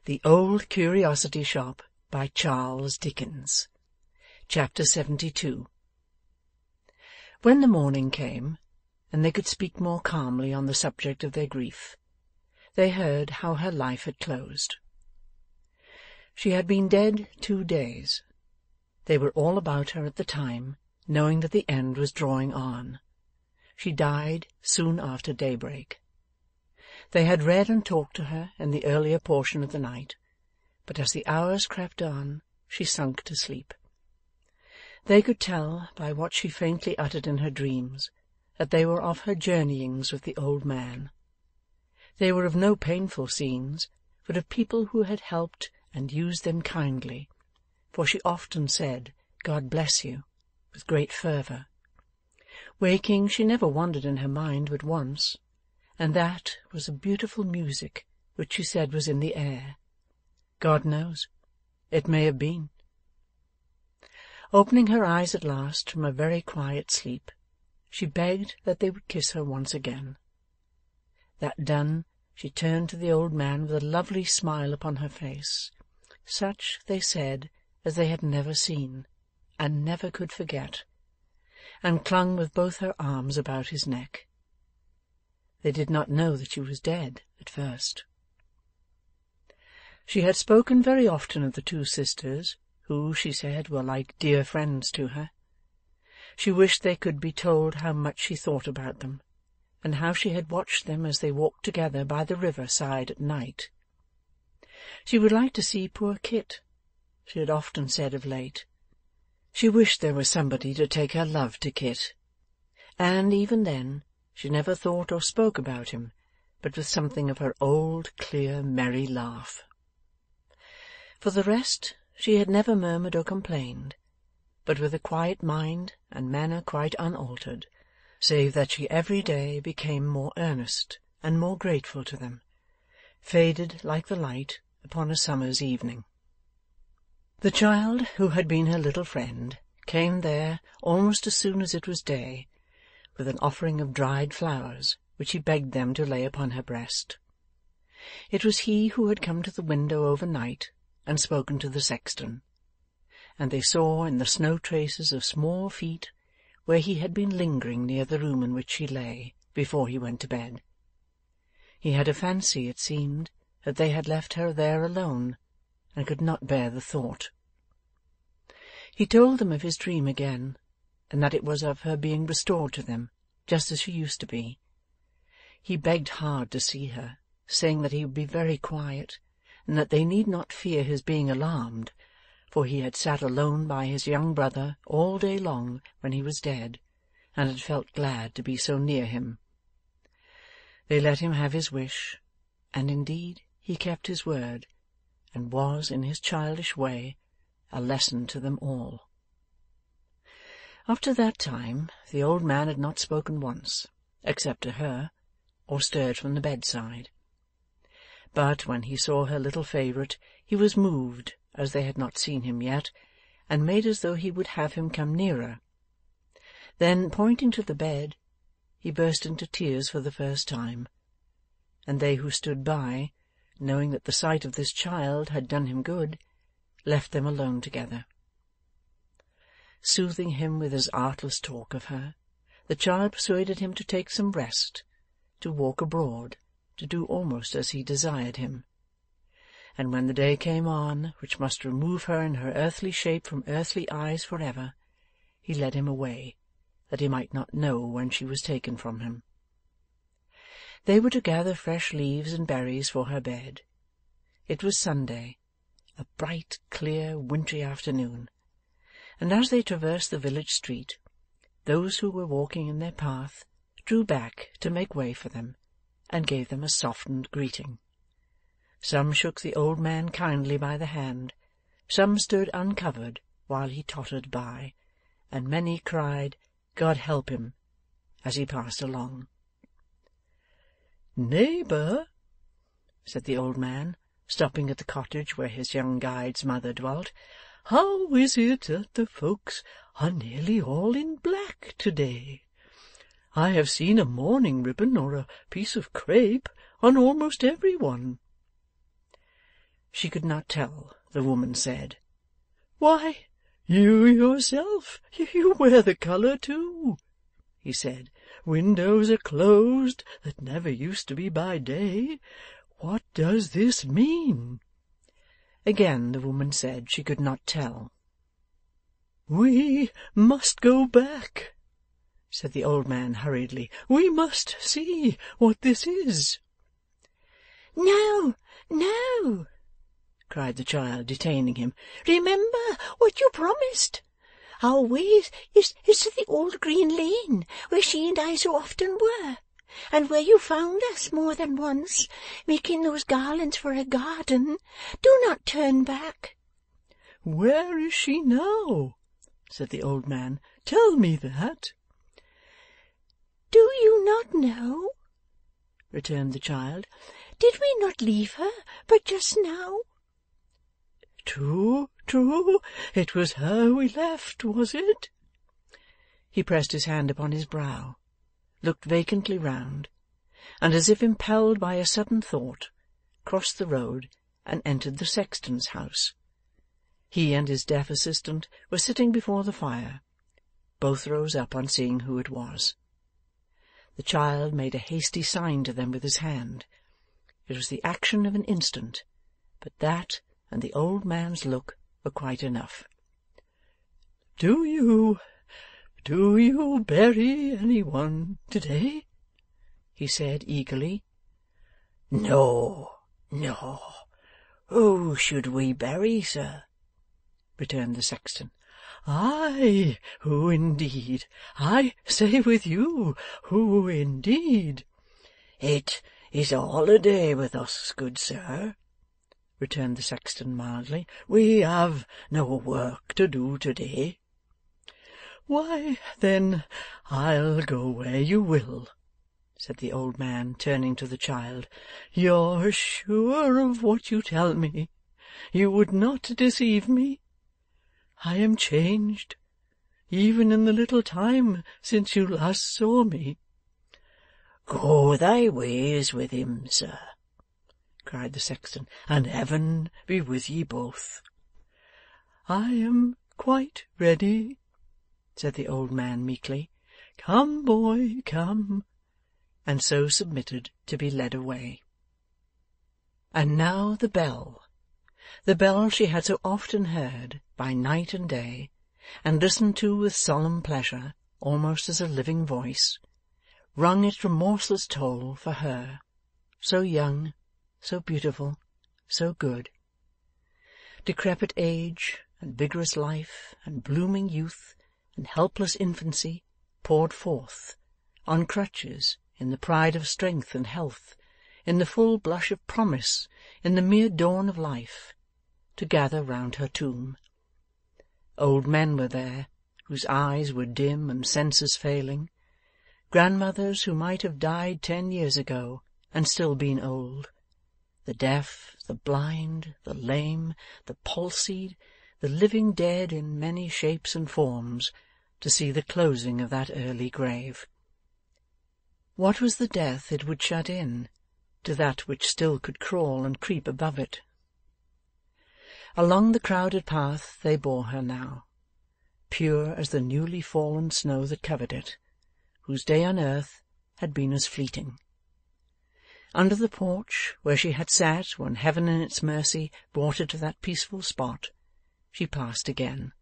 The Old Curiosity Shop by Charles Dickens. Chapter 72. When the morning came, and they could speak more calmly on the subject of their grief, they heard how her life had closed. She had been dead 2 days. They were all about her at the time, knowing that the end was drawing on. She died soon after daybreak. They had read and talked to her in the earlier portion of the night, but as the hours crept on, she sunk to sleep. They could tell, by what she faintly uttered in her dreams, that they were of her journeyings with the old man. They were of no painful scenes, but of people who had helped and used them kindly, for she often said, "God bless you," with great fervour. Waking, she never wandered in her mind but once, and that was a beautiful music which she said was in the air. God knows, it may have been. Opening her eyes at last from a very quiet sleep, she begged that they would kiss her once again. That done, she turned to the old man with a lovely smile upon her face, such, they said, as they had never seen, and never could forget, and clung with both her arms about his neck. They did not know that she was dead at first. She had spoken very often of the 2 sisters, who, she said, were like dear friends to her. She wished they could be told how much she thought about them, and how she had watched them as they walked together by the river side at night. She would like to see poor Kit, she had often said of late. She wished there was somebody to take her love to Kit, and even then she never thought or spoke about him, but with something of her old, clear, merry laugh. For the rest, she had never murmured or complained, but with a quiet mind and manner quite unaltered, save that she every day became more earnest and more grateful to them, faded like the light upon a summer's evening. The child, who had been her little friend, came there almost as soon as it was day, with an offering of dried flowers, which he begged them to lay upon her breast. It was he who had come to the window overnight and spoken to the sexton, and they saw in the snow traces of small feet where he had been lingering near the room in which she lay, before he went to bed. He had a fancy, it seemed, that they had left her there alone, and could not bear the thought. He told them of his dream again, and that it was of her being restored to them, just as she used to be. He begged hard to see her, saying that he would be very quiet, and that they need not fear his being alarmed, for he had sat alone by his young brother all day long when he was dead, and had felt glad to be so near him. They let him have his wish, and indeed he kept his word, and was, in his childish way, a lesson to them all. After that time the old man had not spoken once, except to her, or stirred from the bedside. But when he saw her little favourite, he was moved, as they had not seen him yet, and made as though he would have him come nearer. Then, pointing to the bed, he burst into tears for the first time, and they who stood by, knowing that the sight of this child had done him good, left them alone together. Soothing him with his artless talk of her, the child persuaded him to take some rest, to walk abroad, to do almost as he desired him. And when the day came on which must remove her in her earthly shape from earthly eyes for ever, he led him away, that he might not know when she was taken from him. They were to gather fresh leaves and berries for her bed. It was Sunday, a bright, clear, wintry afternoon, and as they traversed the village street, those who were walking in their path drew back to make way for them, and gave them a softened greeting. Some shook the old man kindly by the hand, some stood uncovered while he tottered by, and many cried, "God help him," as he passed along. "Neighbour," said the old man, stopping at the cottage where his young guide's mother dwelt, "how is it that the folks are nearly all in black to-day? I have seen a mourning ribbon or a piece of crape on almost every one." She could not tell, the woman said. "Why, you yourself, you wear the colour too," he said. "Windows are closed that never used to be by day. What does this mean?" Again the woman said she could not tell. "We must go back," said the old man hurriedly. "We must see what this is." "No, no," cried the child, detaining him. "Remember what you promised. Our way is to the old green lane, where she and I so often were, and where you found us more than once, making those garlands for a garden. Do not turn back." "Where is she now?" said the old man. "Tell me that." "Do you not know?" returned the child. "Did we not leave her but just now?" True, true. It was her we left, was it? He pressed his hand upon his brow, looked vacantly round, and as if impelled by a sudden thought, crossed the road and entered the sexton's house. He and his deaf assistant were sitting before the fire. Both rose up on seeing who it was. The child made a hasty sign to them with his hand. It was the action of an instant, but that and the old man's look were quite enough. Do you bury any one to-day?" he said eagerly. "No, no. Who should we bury, sir?" returned the sexton. "Aye, who indeed? I say with you, who indeed?" "It is a holiday with us, good sir," returned the sexton mildly. "We have no work to do to-day." "Why, then, I'll go where you will," said the old man, turning to the child. "You're sure of what you tell me? You would not deceive me? I am changed, even in the little time since you last saw me." "Go thy ways with him, sir," cried the sexton, "and heaven be with ye both." "I am quite ready," said the old man meekly. "Come, boy, come," and so submitted to be led away. And now the bell she had so often heard, by night and day, and listened to with solemn pleasure, almost as a living voice, rung its remorseless toll for her, so young, so beautiful, so good. Decrepit age, and vigorous life, and blooming youth, and helpless infancy, poured forth, on crutches, in the pride of strength and health, in the full blush of promise, in the mere dawn of life, to gather round her tomb. Old men were there, whose eyes were dim and senses failing, grandmothers who might have died 10 years ago, and still been old, the deaf, the blind, the lame, the palsied, the living dead in many shapes and forms, to see the closing of that early grave. What was the death it would shut in, to that which still could crawl and creep above it? Along the crowded path they bore her now, pure as the newly fallen snow that covered it, whose day on earth had been as fleeting. Under the porch, where she had sat when heaven in its mercy brought her to that peaceful spot, she passed again,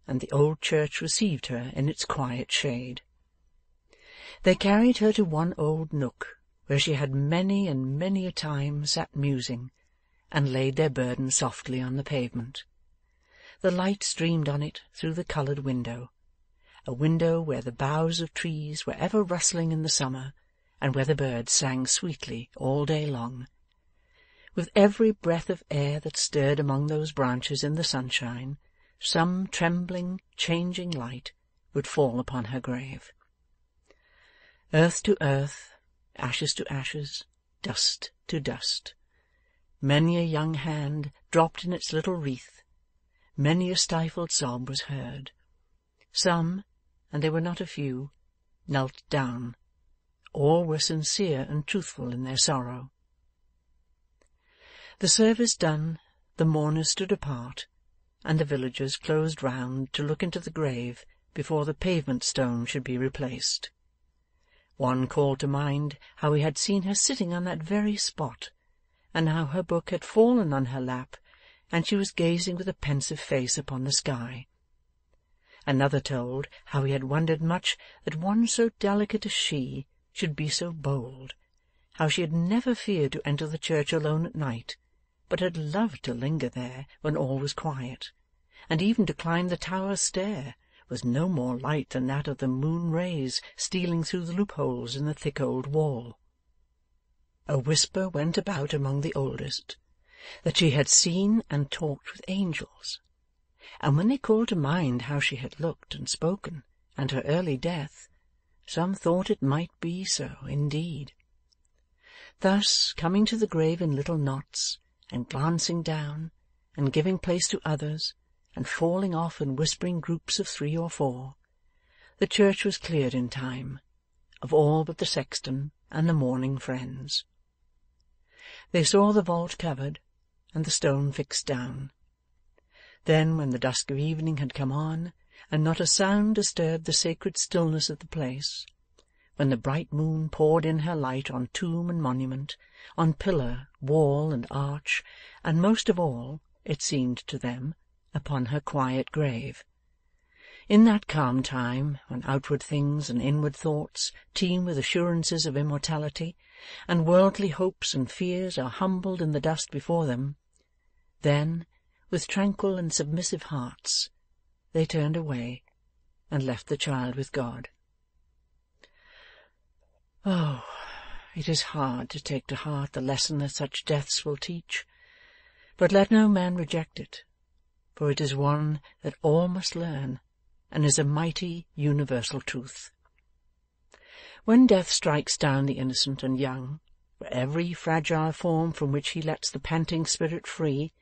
and the old church received her in its quiet shade. They carried her to one old nook, where she had many and many a time sat musing, and laid their burden softly on the pavement. The light streamed on it through the coloured window, a window where the boughs of trees were ever rustling in the summer, and where the birds sang sweetly all day long. With every breath of air that stirred among those branches in the sunshine, some trembling, changing light would fall upon her grave. Earth to earth, ashes to ashes, dust to dust. Many a young hand dropped in its little wreath, many a stifled sob was heard. Some, and they were not a few, knelt down. All were sincere and truthful in their sorrow. The service done, the mourners stood apart, and the villagers closed round to look into the grave before the pavement stone should be replaced. One called to mind how he had seen her sitting on that very spot, and how her book had fallen on her lap, and she was gazing with a pensive face upon the sky. Another told how he had wondered much that one so delicate as she should be so bold, how she had never feared to enter the church alone at night, but had loved to linger there when all was quiet, and even to climb the tower stair, with no more light than that of the moon rays stealing through the loopholes in the thick old wall. A whisper went about among the oldest, that she had seen and talked with angels, and when they called to mind how she had looked and spoken, and her early death, some thought it might be so indeed. Thus, coming to the grave in little knots, and glancing down, and giving place to others, and falling off in whispering groups of 3 or 4, the church was cleared in time, of all but the sexton and the mourning friends. They saw the vault covered, and the stone fixed down. Then, when the dusk of evening had come on, and not a sound disturbed the sacred stillness of the place, when the bright moon poured in her light on tomb and monument, on pillar, wall, and arch, and most of all, it seemed to them, upon her quiet grave. In that calm time, when outward things and inward thoughts teem with assurances of immortality, and worldly hopes and fears are humbled in the dust before them, then, with tranquil and submissive hearts, they turned away, and left the child with God. Oh, it is hard to take to heart the lesson that such deaths will teach, but let no man reject it, for it is one that all must learn, and is a mighty universal truth. When death strikes down the innocent and young, for every fragile form from which he lets the panting spirit free,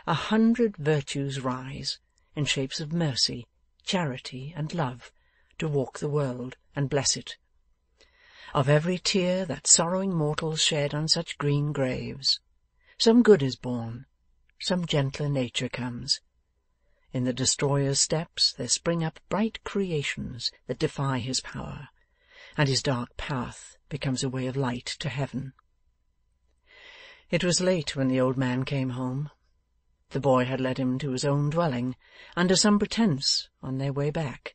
100 virtues rise, in shapes of mercy, charity, and love, to walk the world and bless it. Of every tear that sorrowing mortals shed on such green graves, some good is born, some gentler nature comes. In the destroyer's steps there spring up bright creations that defy his power, and his dark path becomes a way of light to heaven. It was late when the old man came home. The boy had led him to his own dwelling, under some pretence, on their way back,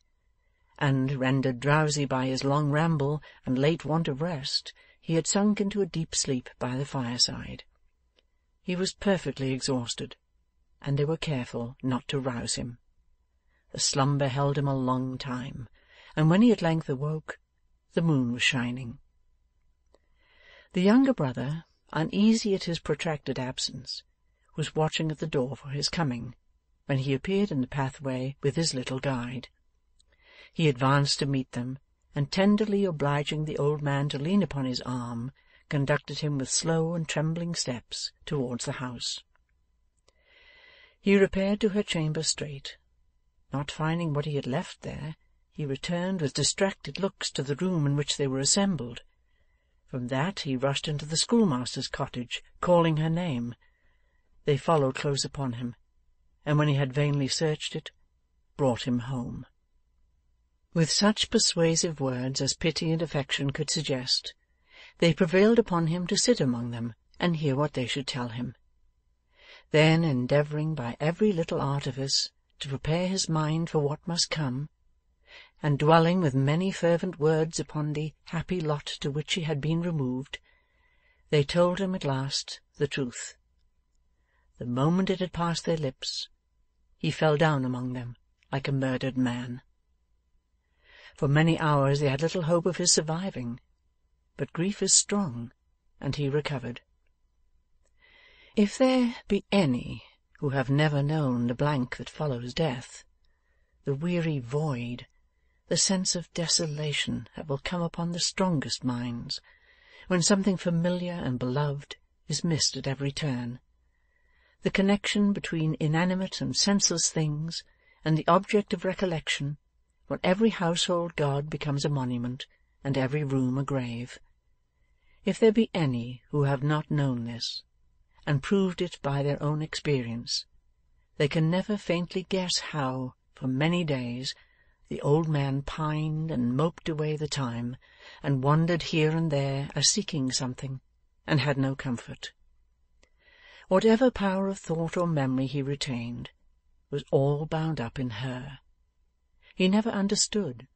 and, rendered drowsy by his long ramble and late want of rest, he had sunk into a deep sleep by the fireside. He was perfectly exhausted, and they were careful not to rouse him. The slumber held him a long time, and when he at length awoke, the moon was shining. The younger brother, uneasy at his protracted absence, was watching at the door for his coming, when he appeared in the pathway with his little guide. He advanced to meet them, and tenderly obliging the old man to lean upon his arm, conducted him with slow and trembling steps towards the house. He repaired to her chamber straight. Not finding what he had left there, he returned with distracted looks to the room in which they were assembled. From that he rushed into the schoolmaster's cottage, calling her name. They followed close upon him, and when he had vainly searched it, brought him home. With such persuasive words as pity and affection could suggest, they prevailed upon him to sit among them and hear what they should tell him. Then, endeavouring by every little artifice to prepare his mind for what must come, and dwelling with many fervent words upon the happy lot to which he had been removed, they told him at last the truth. The moment it had passed their lips, he fell down among them like a murdered man. For many hours they had little hope of his surviving, but grief is strong, and he recovered. If there be any who have never known the blank that follows death, the weary void, the sense of desolation that will come upon the strongest minds, when something familiar and beloved is missed at every turn, the connection between inanimate and senseless things and the object of recollection, when every household god becomes a monument, and every room a grave. If there be any who have not known this, and proved it by their own experience, they can never faintly guess how, for many days, the old man pined and moped away the time, and wandered here and there as seeking something, and had no comfort. Whatever power of thought or memory he retained was all bound up in her. He never understood,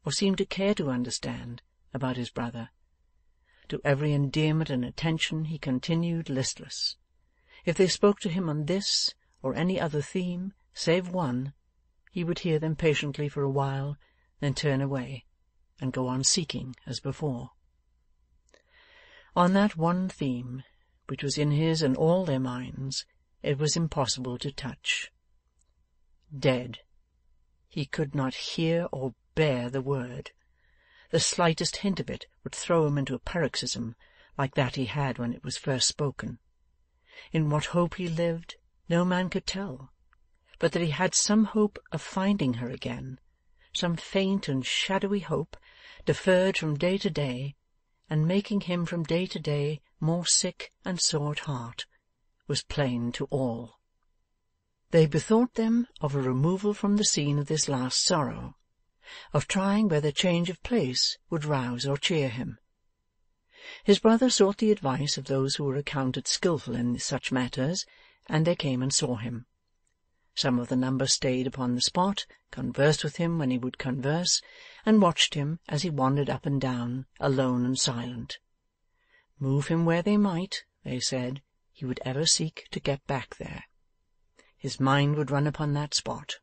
or seemed to care to understand, about his brother. To every endearment and attention he continued listless. If they spoke to him on this or any other theme, save one, he would hear them patiently for a while, then turn away, and go on seeking as before. On that one theme, which was in his and all their minds, it was impossible to touch. Dead. He could not hear or bear the word. The slightest hint of it would throw him into a paroxysm, like that he had when it was first spoken. In what hope he lived, no man could tell, but that he had some hope of finding her again, some faint and shadowy hope, deferred from day to day, and making him from day to day more sick and sore at heart, was plain to all. They bethought them of a removal from the scene of this last sorrow, of trying whether change of place would rouse or cheer him. His brother sought the advice of those who were accounted skilful in such matters, and they came and saw him. Some of the number stayed upon the spot, conversed with him when he would converse, and watched him as he wandered up and down, alone and silent. Move him where they might, they said, he would ever seek to get back there. His mind would run upon that spot.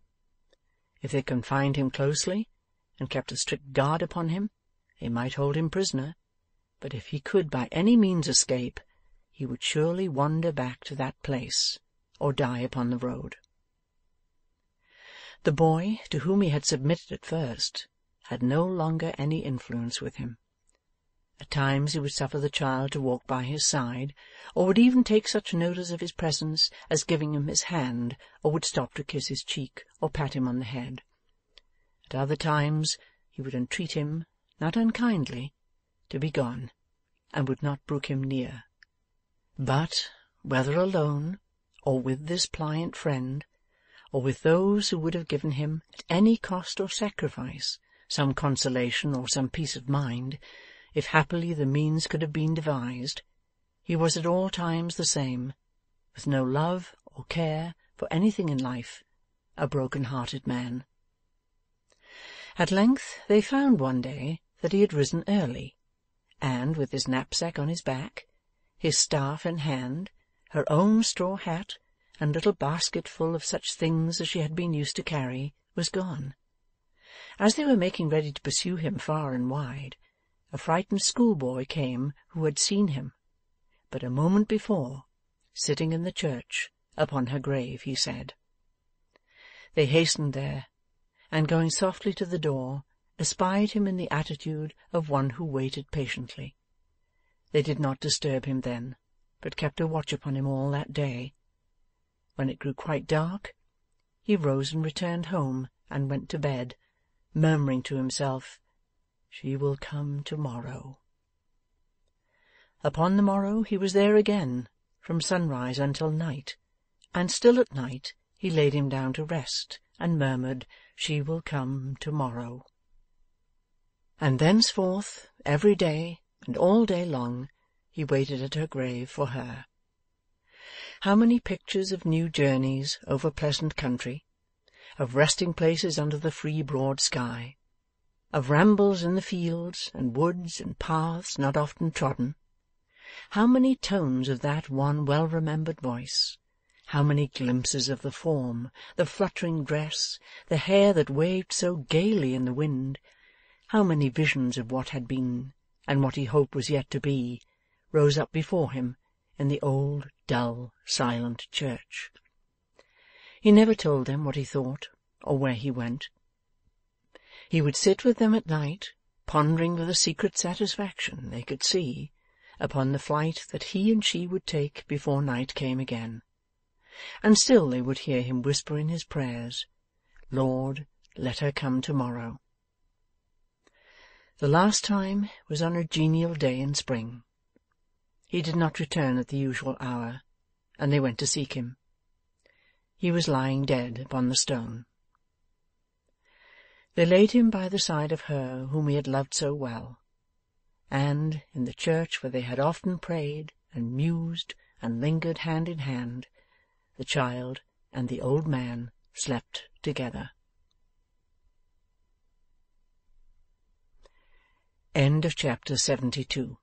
If they confined him closely, and kept a strict guard upon him, they might hold him prisoner, but if he could by any means escape, he would surely wander back to that place, or die upon the road. The boy, to whom he had submitted at first, had no longer any influence with him. At times he would suffer the child to walk by his side, or would even take such notice of his presence as giving him his hand, or would stop to kiss his cheek, or pat him on the head. At other times he would entreat him, not unkindly, to be gone, and would not brook him near. But, whether alone, or with this pliant friend, or with those who would have given him, at any cost or sacrifice, some consolation or some peace of mind, if happily the means could have been devised, he was at all times the same, with no love or care for anything in life, a broken-hearted man. At length they found one day that he had risen early, and, with his knapsack on his back, his staff in hand, her own straw hat, and little basket full of such things as she had been used to carry, was gone. As they were making ready to pursue him far and wide, a frightened schoolboy came who had seen him, but a moment before, sitting in the church, upon her grave, he said. They hastened there, and going softly to the door, espied him in the attitude of one who waited patiently. They did not disturb him then, but kept a watch upon him all that day. When it grew quite dark, he rose and returned home, and went to bed, murmuring to himself, "She will come to-morrow." Upon the morrow he was there again, from sunrise until night, and still at night he laid him down to rest, and murmured, "She will come to-morrow." And thenceforth, every day, and all day long, he waited at her grave for her. How many pictures of new journeys over pleasant country, of resting places under the free broad sky, of rambles in the fields and woods and paths not often trodden, how many tones of that one well-remembered voice, how many glimpses of the form, the fluttering dress, the hair that waved so gaily in the wind, how many visions of what had been, and what he hoped was yet to be, rose up before him in the old, dull, silent church. He never told them what he thought, or where he went. He would sit with them at night, pondering with a secret satisfaction, they could see, upon the flight that he and she would take before night came again. And still they would hear him whisper in his prayers, "Lord, let her come to-morrow." The last time was on a genial day in spring. He did not return at the usual hour, and they went to seek him. He was lying dead upon the stone. They laid him by the side of her whom he had loved so well, and, in the church where they had often prayed and mused and lingered hand in hand, the child and the old man slept together. End of chapter 72.